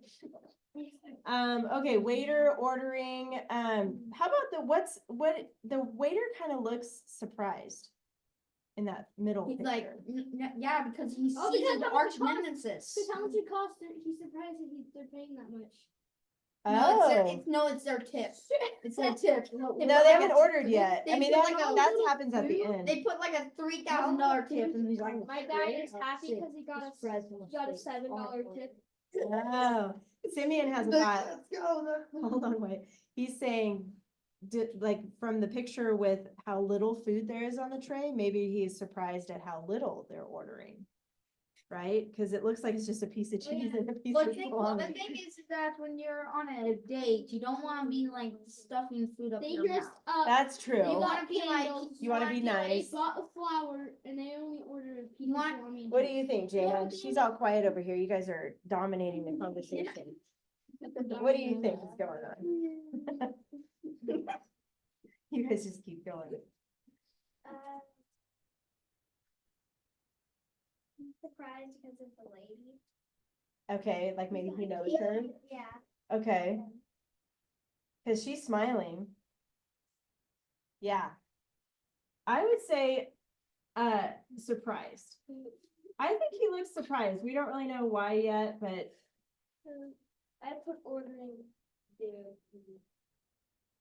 Okay, waiter ordering, how about the waiter kind of looks surprised in that middle He's picture. like, yeah, because he Oh, sees because his how arch much it nemesis. because how much it costs? He's surprised that they're paying that much. Oh, It's their tip. It's their tip. no, they haven't ordered yet. I they mean, put that, like a that little happens at the food. end. They put like a $3,000 tip, and he's like, My guy is happy because he got a $7 tip. Oh, Simeon has a thought. Hold on, wait. He's saying, like, from the picture with how little food there is on the tray, maybe he's surprised at how little they're ordering. Right? Because it looks like it's just a piece of Oh, yeah. cheese and a piece Well, of the thing salami. is that when you're on a date, you don't want to be like stuffing food up They your dressed mouth. up. That's true. You wanna be like- candles. You wanna be They nice. bought a flower and they only ordered a piece You of want- salami. and What do chips. you think, Jana? She's all quiet over here. You guys are dominating the conversation. What do you think is going on? You guys just keep going. I'm surprised because of the lady. Okay, like maybe he knows her. Yeah. Okay. Cause she's smiling. Yeah. I would say, surprised. I think he looks surprised. We don't really know why yet, but I put ordering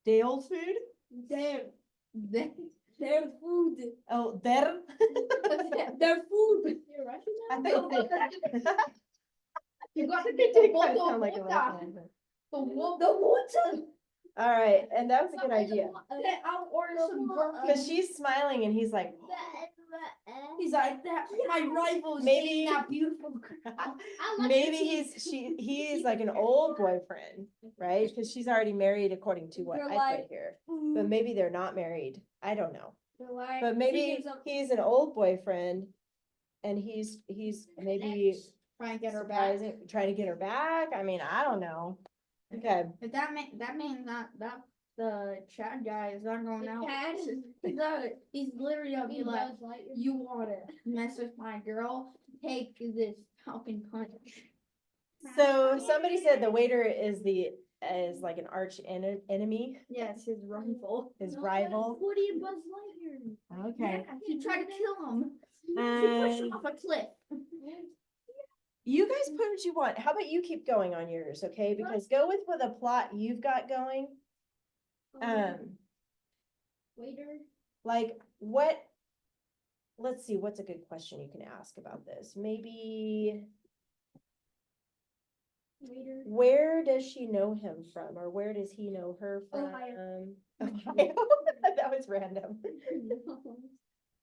Dale's food? Their food. Oh, there? Their food. You're Russian I now? think they- You got to They get did the kinda water. sound like a Russian accent. The water. All right, and that was a good idea. I'll order some Cause she's smiling and he's like, He's like that. My rival's Maybe- eating that beautiful crab. I like maybe the cheese. he's like an old boyfriend, right? Cause she's already married according to what They're I like- put here. But maybe they're not married. I don't know. They're like, But she maybe gives up- he's an old boyfriend and he's maybe Try and get her back. trying to get her back. I mean, I don't know. Okay. But that means that the Chad guy is not going out. Chad? He's literally gonna be like, you wanna mess with my girl? Take this Falcon punch. So somebody said the waiter is like an arch enemy, Yes, his rival. his rival. Woody and Buzz Lightyear. Okay. Yeah, he tried to kill him. He pushed Um, him off a cliff. You guys put what you want. How about you keep going on yours, okay? Because go with the plot you've got going. Waiter. Like what? Let's see, what's a good question you can ask about this? Maybe, Waiter. where does she know him from? Or where does he know her from? Ohio. Ohio. That was random.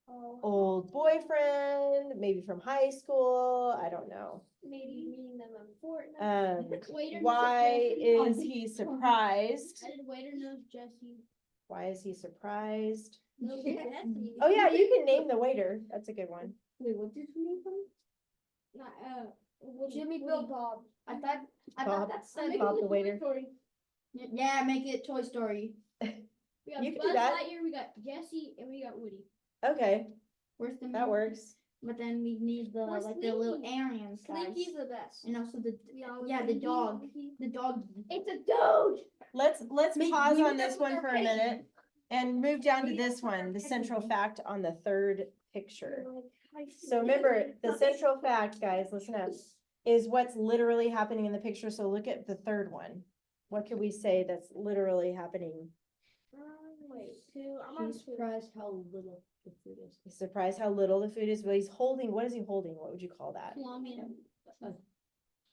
Oh, Old boyfriend, maybe from high school. I don't know. maybe meeting them in Fortnite. Waiter knows Why Jesse. is he surprised? And waiter knows Jesse. Why is he surprised? Knows Jesse. Oh yeah, you can name the waiter. That's a good one. Wait, what did you name him? Not, Woody. Jimmy, Woody. Bill, Bob. I thought Bob. that I'm said making Bob this the a waiter. story. yeah, make it Toy Story. We got You can do Buzz that. Lightyear, we got Jesse, and we got Woody. Okay, Where's the that works. But then we need the Where's like the little Slinky? aliens guys. Slinky's the best. And also the Yeah, the dog. The dog. It's a dude. Let's Make- pause we on need to this put one our for a face. minute and move down to We need to this put our one, the face central in. fact on the third picture. So remember, the central fact, guys, listen up, is what's literally happening in the picture. So look at the third one. What could we say that's literally happening? Wait, two. I'm on He's two. surprised how little the food is. He's surprised how little the food is, but he's holding, what is he holding? What would you call that? Salami and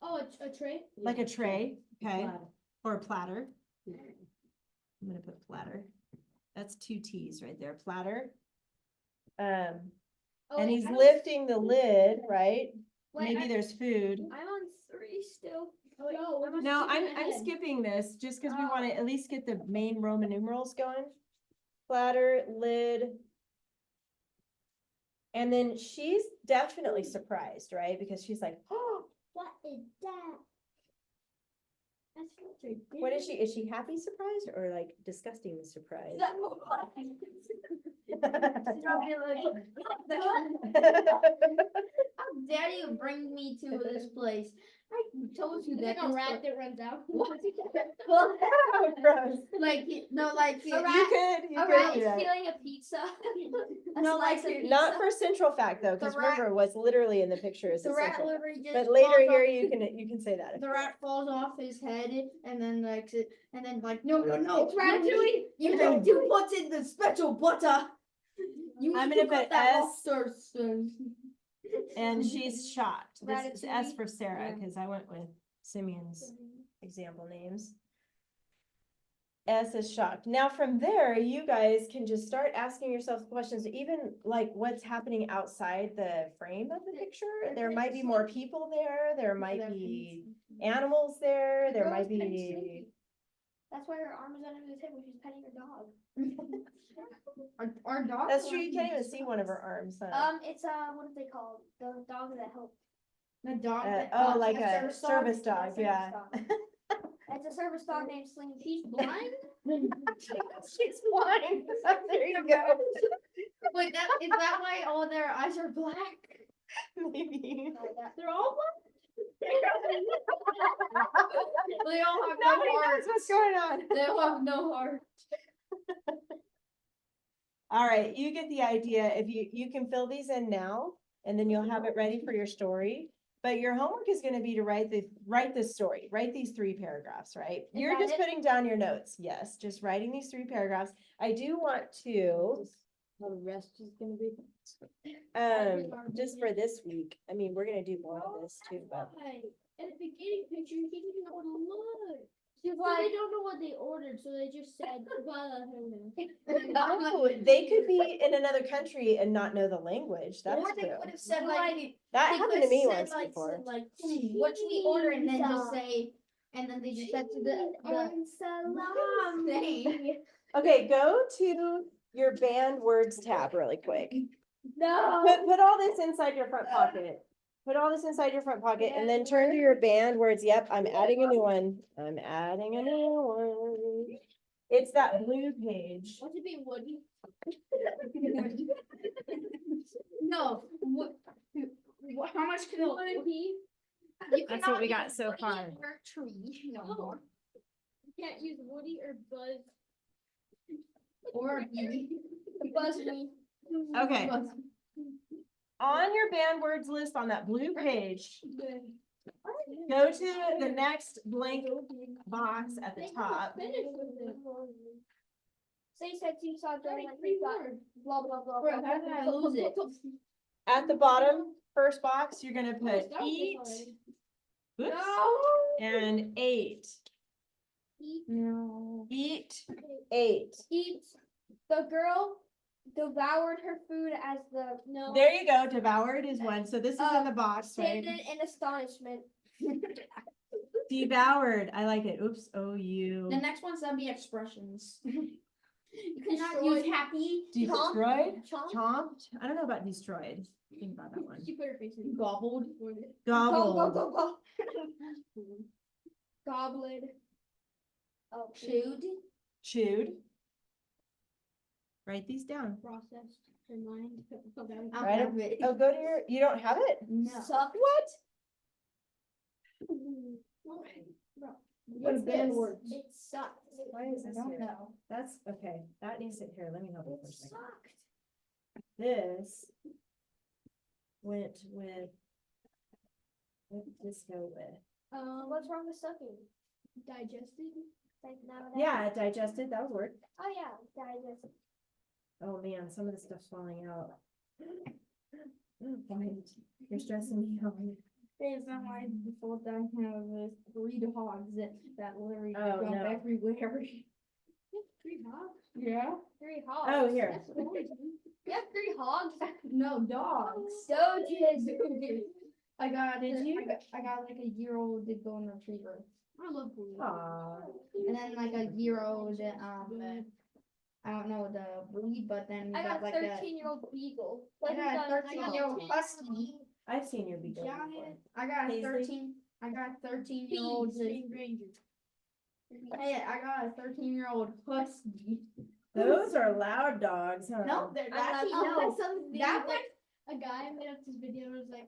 Oh, a tray? Like a tray, okay, Platter. or a platter. I'm gonna put platter. That's two T's right there, platter. Oh, And wait, he's I don't- lifting the lid, right? wait, Maybe there's food. I'm on three still. No, I'm skipping this just because we want to at least get the main Roman numerals going. Platter, lid. And then she's definitely surprised, right? Because she's like, oh, What is that? That's what what is she? Is she happy surprised or like disgusting surprised? How dare you bring me to this place? I told you that. Like a rat that runs out. What? Oh, gross. Like no, like You a could rat do is that. stealing a pizza. No, like Not for central fact though, because The rat- remember what's literally in the picture is the the rat central. literally just. But later falls here off- you can say that. The rat falls off his head and then no. It's Ratatouille. You have to put in the special butter. You I'm need gonna to put that S. lobster spoon. And she's shocked. This is S Ratatouille? for Sarah, Yeah. because I went with Simeon's example names. S is shocked. Now from there, you guys can just start asking yourself questions, even like what's happening outside the frame of the picture. There might be more people there. There might be animals there. There might be. That's why her arm is under the table. She's petting her dog. Our dog. That's true. You can't even see one of her arms. Huh? It's what is they called? The dog that helps. The dog. Oh, like a service dog. Service Yeah. dog. It's a service dog named Slinky. She's blind. She's blind. There you go. Wait, is that why all their eyes are black? Maybe. They're all They all have Nobody no heart. knows what's going on. They all have no heart. All right, you get the idea. If you can fill these in now, and then you'll have it ready for your story. But your homework is going to be to write this story, write these 3 paragraphs, right? You're that just it? putting down your notes. Yes, just writing these 3 paragraphs. I do want to, How the rest is gonna be. just for this week. I mean, we're gonna do more of this too, but. At the beginning picture, he didn't know what to look. She's So like, they don't know what they ordered, so they just said, "Well, No, they could be in another country and not know the language. That's Or they true. would have said like That they happened could've to me said, once like, before. said, like, what should we order and then just say and then they just said to the salami. Okay, go to your banned words tab really quick. No. Put all this inside your front pocket. Put all this inside your front pocket and then turn to your banned words. Yep, I'm adding a new one. I'm adding a new one. It's that blue page. what's it being Woody?" No. How much can Woody. you That's cannot what we got use so Woody far. in your tree no Oh. more. You can't use Woody or Buzz. Or me. Buzz me. Okay. On your banned words list on that blue page, go to the next blank box at the top. Finish with it. Say said you saw during like Three blah words. blah blah. Bro, how did I lose it? At the bottom, first box, you're gonna Oh, put start with this eat, already. oops, and ate. Eat. No. Eat, ate. Eat. The girl devoured her food as the No. There you go, devoured is one, so this is in the box, right? stated in astonishment. Devoured, I like it, oops, O-U. The next one's gonna be expressions. You cannot Destroyed. use happy, Destroyed, Chomp. chomped, I don't know about destroyed, think about that one. She put her face in. gobbled. Gobbled, Goblet. Oh, Chewed. chewed. Write these down. Processed her mind. I Right. have it. Oh, go to your, you don't have it? No. Sucked. What? What's this? It sucked. Why is I this don't here? know. That's, okay, that needs to, here, let me help you for a It second. sucked. This went with, what did this go with? What's wrong with sucking? digested. Like none of that. Yeah, digested, that would work. Oh yeah, digest. Oh man, some of the stuff's falling out. Wait, you're stressing me out. There's not my default I have is 3 dogs that literally Oh, jump no. everywhere. 3 hogs. Yeah. 3 hogs. Oh, here. That's poison. You have 3 hogs. No dogs. Doges. I got Did the- you? I got like a year-old golden retriever, I love bullies. Aw. and then like a year-old I don't know the breed, but then we I got a like a 13-year-old beagle. I got a 13-year-old husky. I've seen your beagle before. Giant. I got a Paisley? 13-year-old. Ranger. Hey, I got a 13-year-old husky. Those are loud dogs, huh? No, they're I'm actually not- no. I saw this video, That like, a guy made up this video. It was like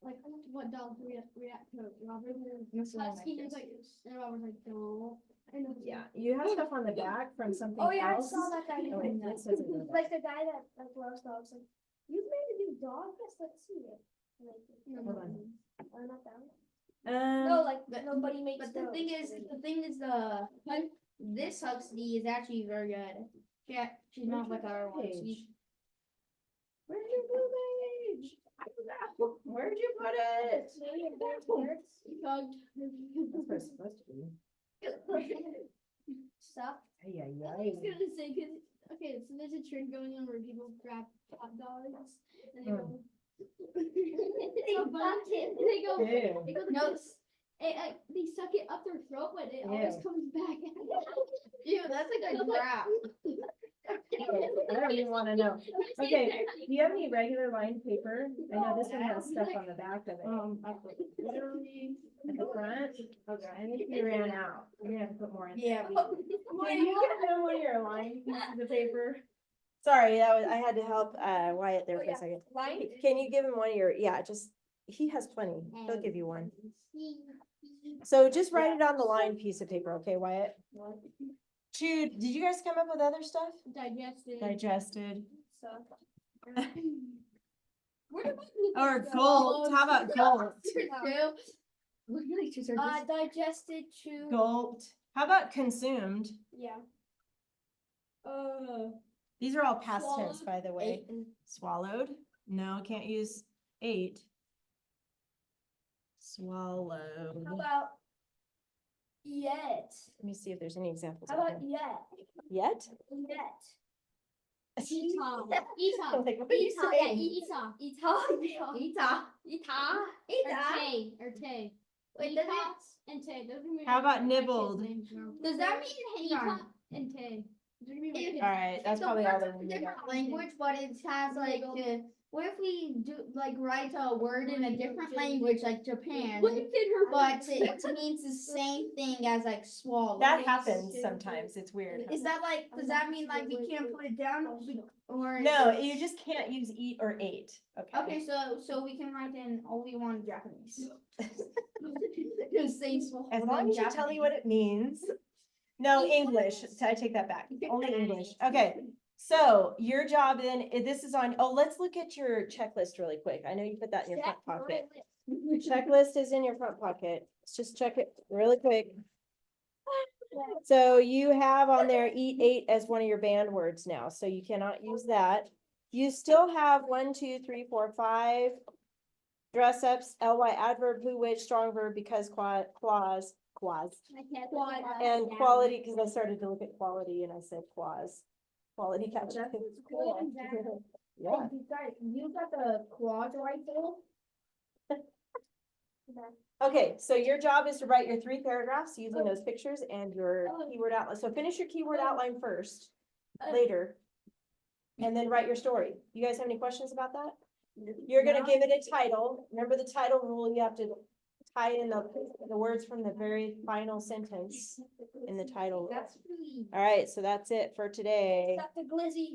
what dog react to Robert? Husky. He was like, and Robert was like, no. I know. Yeah, you have stuff on the back from something Oh yeah, I else. saw that guy. Oh, wait, this doesn't go back. Like the guy that like loves dogs. Like, you made a new dog? Yes, let's see it. Like, Hold on. oh, not that one. No, like but- nobody makes. But the thing is, this husky is actually very good. Yeah, she's not like our one. She's Where's your blue page? Where'd you put it? Hugged. That's where it's supposed to be. Stuff. Ay, ay, I ay. was gonna say, cause, okay, so there's a trend going on where people grab hot dogs and they go. They go. Ew. They go. no. They suck it up their throat, but it always Ew. comes back. Ew, that's like a grab. I don't even wanna know. Okay, do you have any regular lined paper? I know this one has stuff on the back of it. Literally. At the front? Okay, I think you ran out. You're gonna have to put more in. Yeah. Can you give them one of your lined pieces of paper? Sorry, I had to help Wyatt there Oh, for yeah. a second. Line? Can you give him one of your, yeah, just, he has plenty. He'll give you one. So just write it on the lined piece of paper, okay, Wyatt? Jude, did you guys come up with other stuff? Digested. Digested. So. Where did Or gulped, how about gulped? Digested, chewed. Gulped. How about consumed? Yeah. These are all past tense, Swallowed. by the way. Swallowed? No, can't use ate. Swallowed. How about yet? Let me see if there's any examples. How out about here. yet? Yet? Yet. Etah. Like, Etah. what are you Etah. Yeah, saying? Etah. Ita. Or Tay. Wait, does Etah it, and Tay. Those are my How about my kids' nibbled? names now. does that mean, hang Etah on. and Tay. Those are gonna be my If- kids' All right, that's The probably all words they are need. different language, but it has like, what if we do, like, write a word in a different language, like Japan? What if it hurt? But it means the same thing as like swallow. That happens sometimes. It's weird. huh? Is that like, does that mean like we can't put it down or? No, you just can't use eat or ate. Okay. Okay, so we can write in all we want in Japanese. Just say swallow As in long as you tell me Japanese. what it means. No, English. I take that back. Only English. Okay. So your job then, this is on, oh, let's look at your checklist really quick. I know you put that in your front pocket. Checklist is in your front pocket. Let's just check it really quick. So you have on there eat, ate as one of your banned words now, so you cannot use that. You still have 1, 2, 3, 4, 5 dress ups, ly adverb, who, which, strong verb, because, clause, and quality, because I started to look at quality and I said clause. Quality catch up. Cool. Yeah. Hey, guys, you got the quad rifle? Okay, so your job is to write your 3 paragraphs using those pictures and your keyword outline. So finish your keyword outline first, later. And then write your story. You guys have any questions about that? You're gonna give it a title. Remember the title rule, you have to tie in the words from the very final sentence in the title. That's really. All right, so that's it for today. Dr. Glizzy.